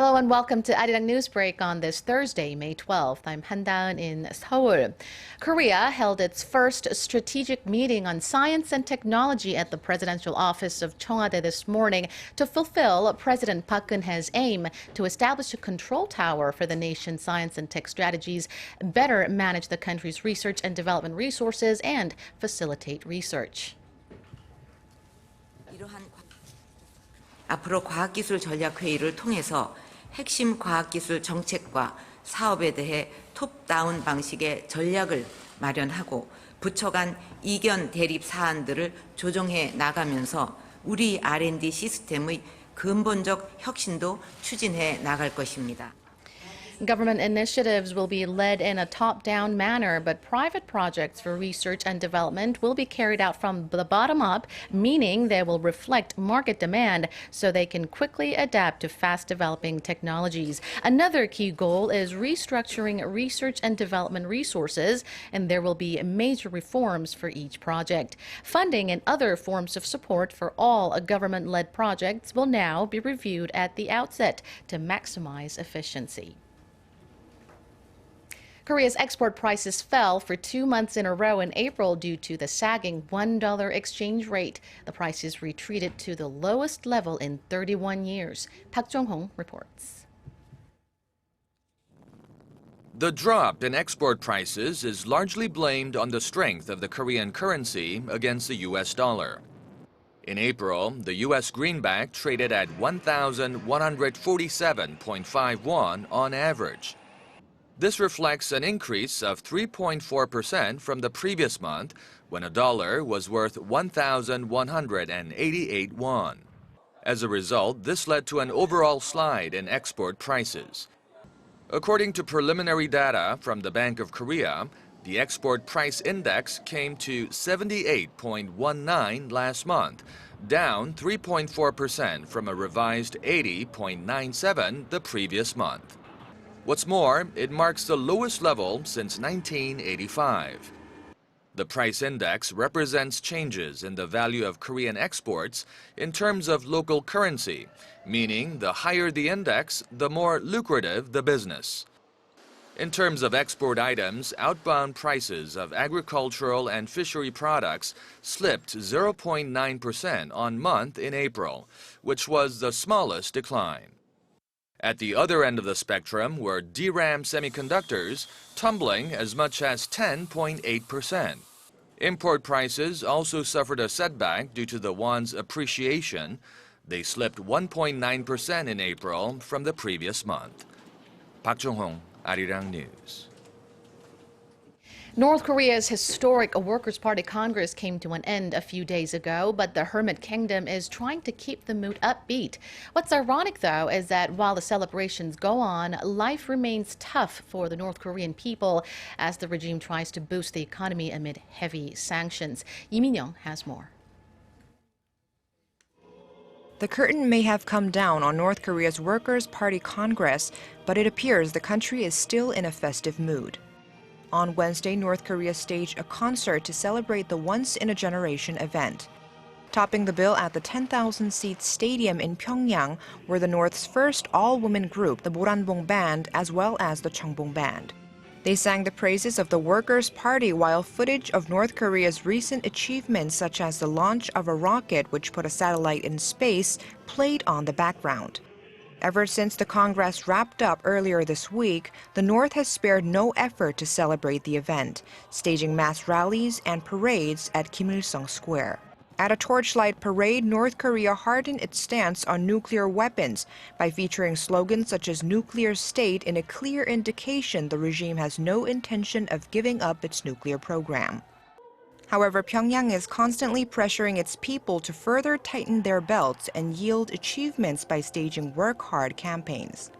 Hello and welcome to ARIRANG News Break on this Thursday, May 12th. I'm Han-daeun in Seoul. Korea held its first strategic meeting on science and technology at the presidential office of Cheongwade this morning to fulfill President Park Geun-hye's aim to establish a control tower for the nation's science and tech strategies, better manage the country's research and development resources, and facilitate research. 앞으로 과학기술 전략회의를 통해서 핵심 과학기술 정책과 사업에 대해 톱다운 방식의 전략을 마련하고 부처 간 이견 대립 사안들을 조정해 나가면서 우리 R&D 시스템의 근본적 혁신도 추진해 나갈 것입니다. Government initiatives will be led in a top-down manner, but private projects for research and development will be carried out from the bottom up, meaning they will reflect market demand so they can quickly adapt to fast-developing technologies. Another key goal is restructuring research and development resources, and there will be major reforms for each project. Funding and other forms of support for all government-led projects will now be reviewed at the outset to maximize efficiency. Korea's export prices fell for 2 months in a row in April due to the sagging $1 exchange rate. The prices retreated to the lowest level in 31 years. Park Jong-hong reports. The drop in export prices is largely blamed on the strength of the Korean currency against the U.S. dollar. In April, the U.S. greenback traded at 1,147.5 won on average. This reflects an increase of 3.4% from the previous month, when a dollar was worth 1,188 won. As a result, this led to an overall slide in export prices. According to preliminary data from the Bank of Korea, the export price index came to 78.19 last month, down 3.4% from a revised 80.97 the previous month. What's more, it marks the lowest level since 1985. The price index represents changes in the value of Korean exports in terms of local currency, meaning the higher the index, the more lucrative the business. In terms of export items, outbound prices of agricultural and fishery products slipped 0.9% on month in April, which was the smallest decline. At the other end of the spectrum were DRAM semiconductors, tumbling as much as 10.8%. Import prices also suffered a setback due to the won's appreciation. They slipped 1.9% in April from the previous month. Park Jong-hong, ARIRANG News. North Korea's historic Workers' Party Congress came to an end a few days ago, but the Hermit Kingdom is trying to keep the mood upbeat. What's ironic, though, is that while the celebrations go on, life remains tough for the North Korean people as the regime tries to boost the economy amid heavy sanctions. Lee Min-young has more. The curtain may have come down on North Korea's Workers' Party Congress, but it appears the country is still in a festive mood. On Wednesday, North Korea staged a concert to celebrate the once-in-a-generation event. Topping the bill at the 10,000-seat stadium in Pyongyang were the North's first all-women group, the Moranbong Band, as well as the Cheongbong Band. They sang the praises of the Workers' Party while footage of North Korea's recent achievements, such as the launch of a rocket which put a satellite in space, played on the background. Ever since the Congress wrapped up earlier this week, the North has spared no effort to celebrate the event, staging mass rallies and parades at Kim Il-sung Square. At a torchlight parade, North Korea hardened its stance on nuclear weapons by featuring slogans such as nuclear state, in a clear indication the regime has no intention of giving up its nuclear program. However, Pyongyang is constantly pressuring its people to further tighten their belts and yield achievements by staging work hard campaigns.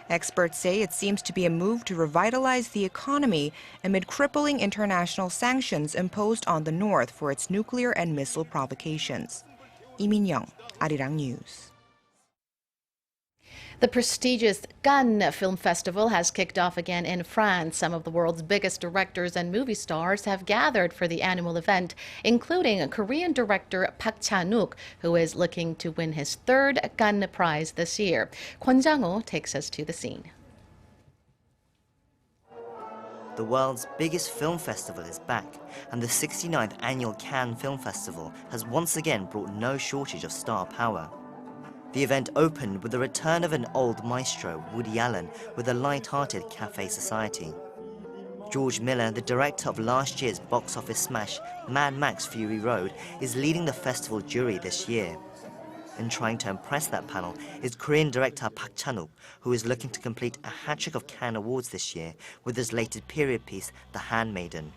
Experts say it seems to be a move to revitalize the economy amid crippling international sanctions imposed on the North for its nuclear and missile provocations. Lee Min-young, ARIRANG News. The prestigious Cannes Film Festival has kicked off again in France. Some of the world's biggest directors and movie stars have gathered for the annual event, including Korean director Park Chan-wook, who is looking to win his third Cannes Prize this year. Kwon Jang-ho takes us to the scene. The world's biggest film festival is back, and the 69th annual Cannes Film Festival has once again brought no shortage of star power. The event opened with the return of an old maestro, Woody Allen, with a light-hearted Café Society. George Miller, the director of last year's box office smash Mad Max Fury Road, is leading the festival jury this year. And trying to impress that panel is Korean director Park Chan-wook, who is looking to complete a hat-trick of Cannes Awards this year with his latest period piece, The Handmaiden.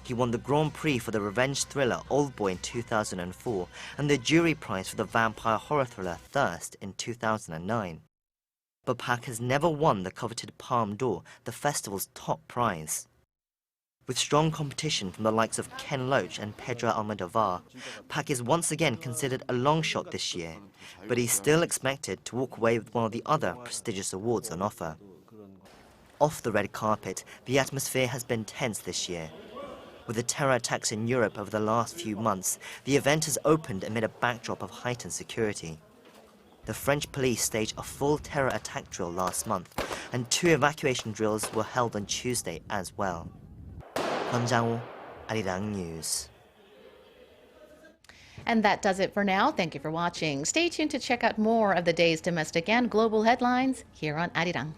He won the Grand Prix for the revenge thriller Oldboy in 2004 and the jury prize for the vampire horror thriller Thirst in 2009. But Park has never won the coveted Palme d'Or, the festival's top prize. With strong competition from the likes of Ken Loach and Pedro Almodovar, Park is once again considered a long shot this year, but he's still expected to walk away with one of the other prestigious awards on offer. Off the red carpet, the atmosphere has been tense this year. With the terror attacks in Europe over the last few months, the event has opened amid a backdrop of heightened security. The French police staged a full terror attack drill last month, and 2 evacuation drills were held on Tuesday as well. Kwon Jang-ho, ARIRANG News. And that does it for now. Thank you for watching. Stay tuned to check out more of the day's domestic and global headlines here on ARIRANG.